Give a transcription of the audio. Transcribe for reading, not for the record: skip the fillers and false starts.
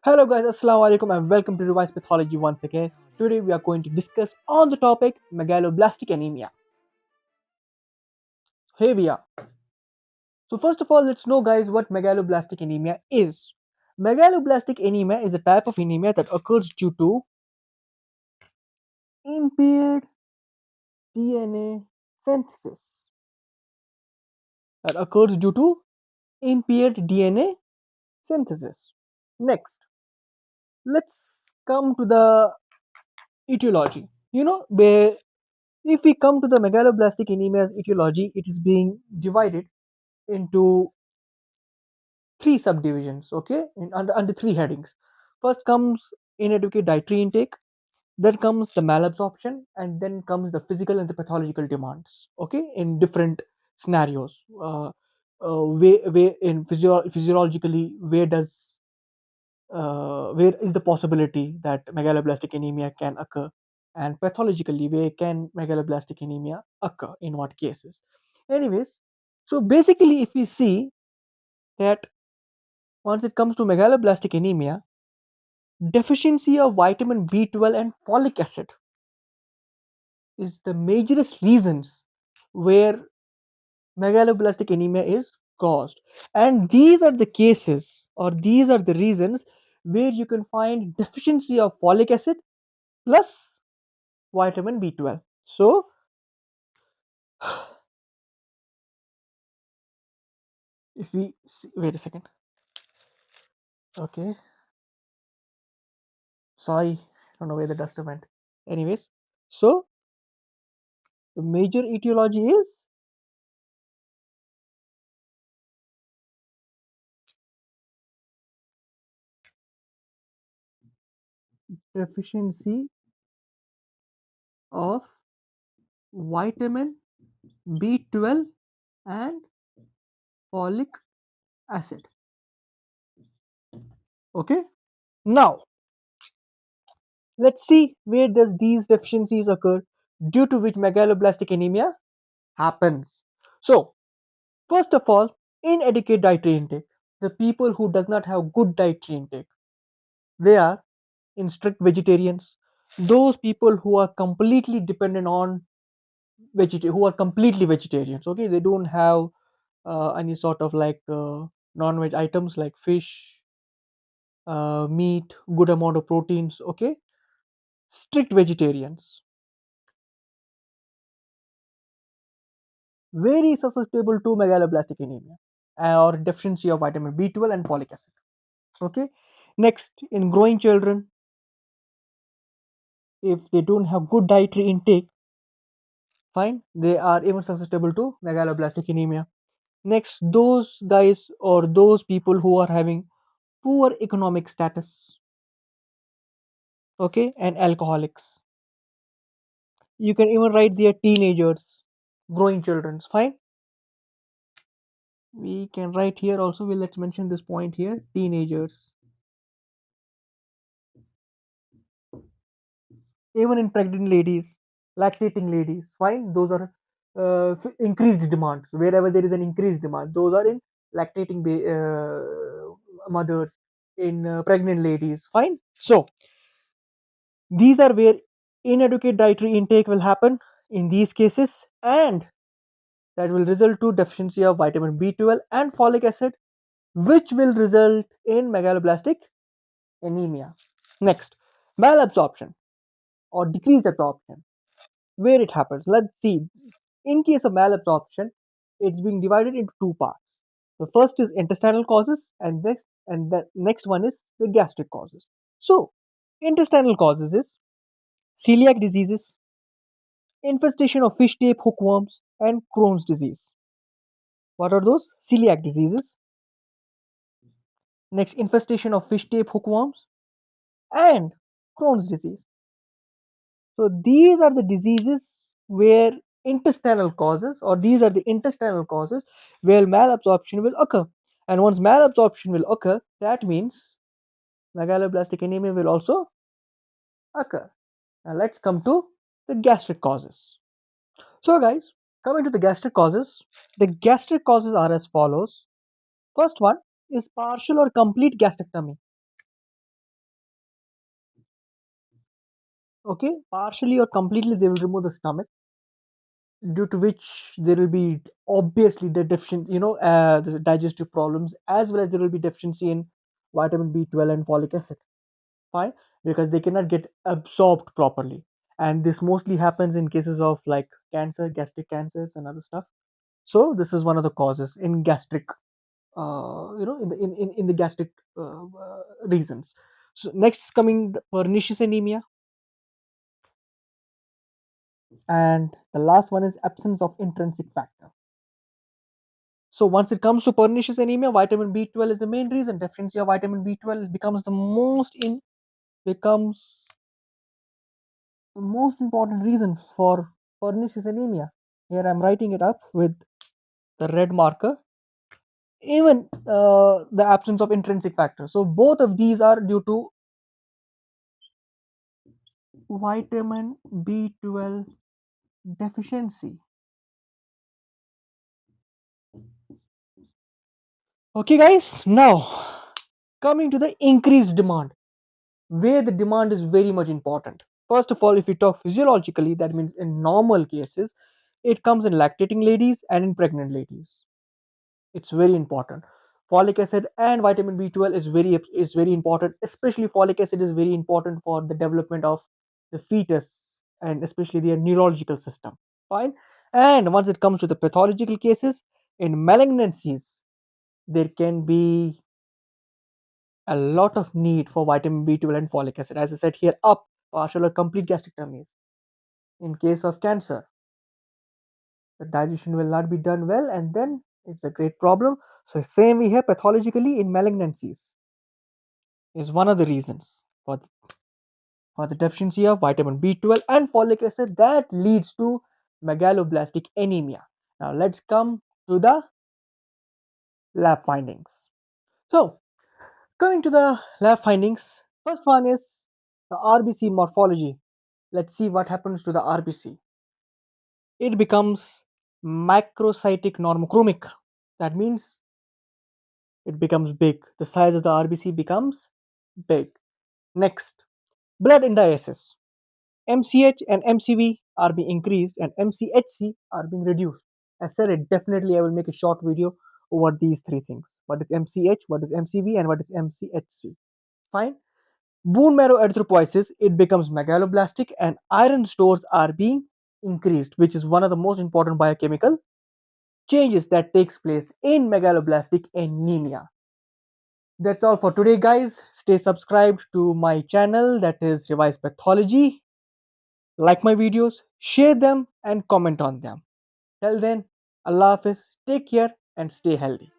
Hello guys, assalamu alaikum and welcome to Revised Pathology once again. Today we are going to discuss on the topic Megaloblastic Anemia. Here we are. So first of all, let's know guys what Megaloblastic Anemia is. Megaloblastic anemia is a type of anemia that occurs due to impaired DNA synthesis. That occurs due to impaired DNA synthesis. Next, let's come to the etiology. If we come to the megaloblastic anemia's etiology, it is being divided into three subdivisions, okay, under three headings. First comes inadequate dietary intake, then comes the malabsorption, and then comes the physical and the pathological demands, okay, in different scenarios. Where in physiologically, where is the possibility that megaloblastic anemia can occur, and pathologically where can megaloblastic anemia occur, in what cases. Anyways, so basically if we see that once it comes to megaloblastic anemia, deficiency of vitamin B12 and folic acid is the majorest reasons where megaloblastic anemia is caused, and these are the cases, or these are the reasons where you can find deficiency of folic acid plus vitamin B12. So, if we see, wait a second. Okay, sorry, I don't know where the duster went. Anyways, so the major etiology is deficiency of vitamin B12 and folic acid. Okay, now let's see where does these deficiencies occur due to which megaloblastic anemia happens. So, first of all, inadequate dietary intake. The people who does not have good dietary intake, they are in strict vegetarians. Those people who are completely dependent on who are completely vegetarians. Okay, they don't have any sort of like non-veg items like fish, meat, good amount of proteins. Okay, strict vegetarians, very susceptible to megaloblastic anemia or deficiency of vitamin B12 and folic acid. Okay, next, in growing children, if they don't have good dietary intake, fine, they are even susceptible to megaloblastic anemia. Next, those guys or those people who are having poor economic status, okay, and alcoholics. You can even write their teenagers, growing children's, fine. We can write here also. Well, let's mention this point here: teenagers, even in pregnant ladies, lactating ladies, fine. Those are increased demands. Wherever there is an increased demand, those are in lactating mothers, in pregnant ladies, fine. So these are where inadequate dietary intake will happen in these cases, and that will result to deficiency of vitamin B12 and folic acid, which will result in megaloblastic anemia. Next, malabsorption or decreased absorption. Where it happens, let's see. In case of malabsorption, it's being divided into two parts. The first is intestinal causes, and the next one is the gastric causes. So, intestinal causes is celiac diseases, infestation of fish tape hookworms, and Crohn's disease. What are those? Celiac diseases. Next, infestation of fish tape hookworms and Crohn's disease. So these are the diseases where intestinal causes, or these are the intestinal causes where malabsorption will occur. And once malabsorption will occur, that means megaloblastic anemia will also occur. Now let's come to the gastric causes. So guys, coming to the gastric causes are as follows. First one is partial or complete gastrectomy. Okay, partially or completely they will remove the stomach, due to which there will be obviously the the digestive problems, as well as there will be deficiency in vitamin B12 and folic acid. Fine, because they cannot get absorbed properly, and this mostly happens in cases of like cancer, gastric cancers, and other stuff. So this is one of the causes in gastric, in the gastric reasons. So next coming the pernicious anemia, and the last one is absence of intrinsic factor. So once it comes to pernicious anemia, vitamin B12 is the main reason. Deficiency of vitamin B12 becomes the most important reason for pernicious anemia. Here I'm writing it up with the red marker. Even the absence of intrinsic factor. So both of these are due to vitamin B12 deficiency. Okay, guys. Now coming to the increased demand, where the demand is very much important. First of all, if we talk physiologically, that means in normal cases, it comes in lactating ladies and in pregnant ladies. It's very important. Folic acid and vitamin B12 is very important. Especially folic acid is very important for the development of the fetus and especially their neurological system. Fine. And once it comes to the pathological cases, in malignancies, there can be a lot of need for vitamin B12 and folic acid. As I said here, up partial or complete gastrectomies. In case of cancer, the digestion will not be done well, and then it's a great problem. So same we have pathologically in malignancies is one of the reasons for the deficiency of vitamin B12 and folic acid that leads to megaloblastic anemia. Now let's come to the lab findings. So coming to the lab findings, first one is the RBC morphology. Let's see what happens to the RBC. It becomes macrocytic normochromic. That means it becomes big. The size of the RBC becomes big. Next, blood indices. MCH and MCV are being increased and MCHC are being reduced. I said it, definitely I will make a short video over these three things. What is MCH, what is MCV, and what is MCHC. Fine. Bone marrow erythropoiesis, it becomes megaloblastic and iron stores are being increased, which is one of the most important biochemical changes that takes place in megaloblastic anemia. That's all for today, guys. Stay subscribed to my channel, that is Revised Pathology. Like my videos, share them, and comment on them. Till then, Allah Hafiz, take care and stay healthy.